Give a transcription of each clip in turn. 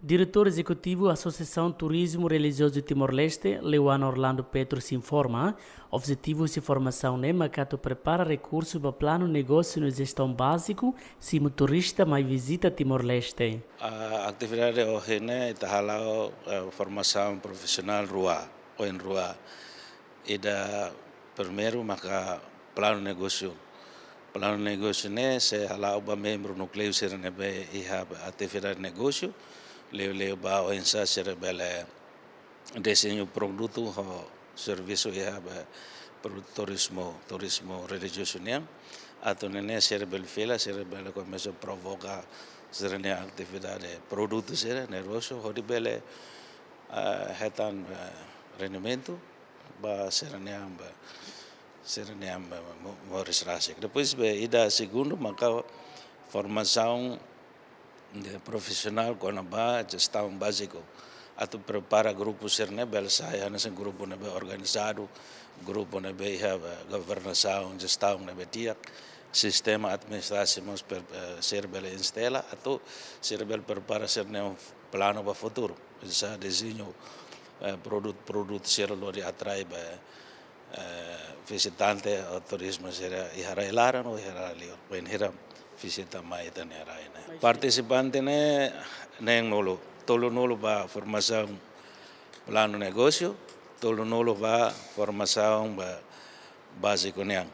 Diretor Executivo da Associação Turismo Religioso de Timor-Leste, Leuano Orlando Petros, informa objetivos de formação NEMA que prepara recursos para plano negócio na gestão básico se o turista mais visita Timor-Leste. A atividade hoje está halal formação profissional rua ou em rua e da primeiro maka plano negócio se halal ba membro núcleo serenebe e atividade negócio leu ba o ensa serebele desenho produto ho serviço e turismo religioso atau nene serebele fila serebele começa provoca serene atividade produto sere nervoso ho dibele hetan rendimento ba serene moris rasik depois ida segundo maka formação de profissional com a gestão básico atau prepara grupo serne bel saya nesse grupo nebe organizado grupo nebe governação gestão nebe tiak sistema administrasi mos ser bel instela atau ser bel prepara serne plano para futuro bisa desenho produto ser lori atrai ba visitante o turismo ser ihara ilaran o ihara lior ben hiram visita mai tanera ini participante neng tolo nolo ba formação plano negócio tolo nolo ba formação ba básico neng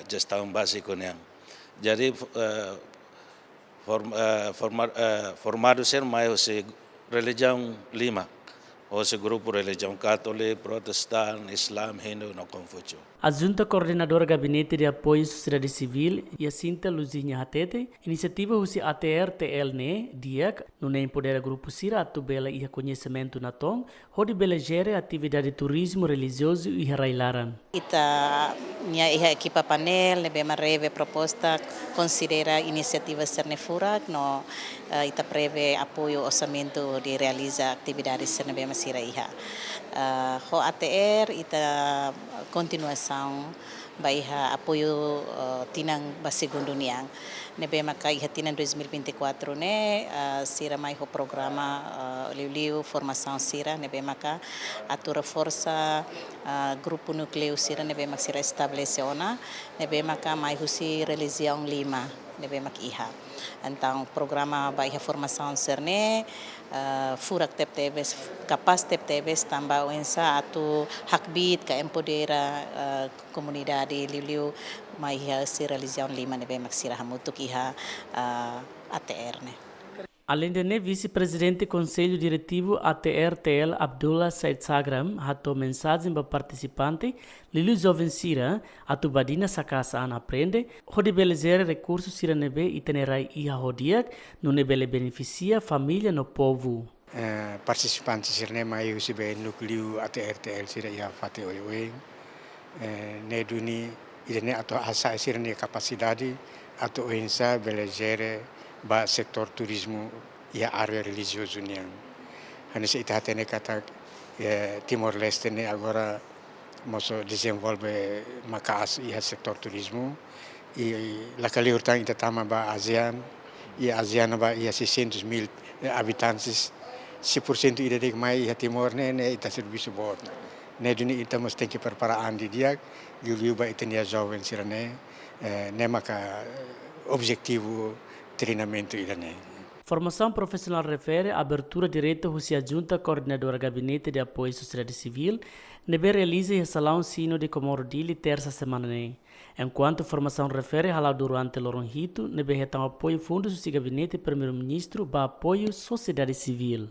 gestão básico neng jadi formado ser mai se religião lima ou se grupo religião católico protestante islam hindu no Confúcio. A Junta Coordenadora Gabinete de Apoio à Sociedade Civil, Jacinta Luzinha Hatete, iniciativa usi ATR-TL DIAC, no nem poder grupo Sira atubela e reconhecimento na tom, onde bela gere atividade de turismo religioso e railaran. Ita minha equipa panel, nebe mareve proposta considera iniciativa Cernefurak, no ita preve apoio orçamento de realiza atividades Cernebe Masira iha. Ho ATR ita continuação baiha apoio tinang segundo niang nebe maka iha tinang 2024 sira mai ho programa liu formação sira nebe maka atura força grupo núcleo sira nebe mak sira estableciona nebe maka mai husi religião lima nebe mak iha então programa baiha formação serne furak tebes capaz tebes tambah ensa atu hakbit ka empodera comunidade liu mai si religião lima nebe mak sira hamutuk iha ATR Além de vice-presidente do Conselho Diretivo ATR-TL Abdullah Said Sagram, hatou mensagem para participante, Lilu Jovem Sira, atu badina sakasa an aprende, onde belezer recursos Sira nebe e tenerai iha hodiak, no nebele beneficia família no povo. Participantes Sira mai usibe núcleo ATR-TL Sira iha fate oiwe, neduni idene atau asa Sira ne capacidade atau ensa belezer ba sektor turismo e a área religiosa niang. Hanisa ita tene kata Timor-Leste ne agora moso desenvolve makas e sektor turismo e la kali urtang ita tama ba ASEAN e ASEAN ba ia 600.000 habitantes 10% ida dek mai ia Timor ne ita serviço bor. Ne duni ita mos tem que preparar andi dia liu ba ita nia jovem sirane ne maka objetivo treinamento irane. Formação profissional refere à abertura direta à Junta Coordenadora Gabinete de Apoio à Sociedade Civil, nebe realiza o Salão Sino de Comorodili terça semana. Enquanto formação refere ao durante o Loronhito, nebe retam apoio fundos do Gabinete Primeiro-Ministro para apoio à Sociedade Civil.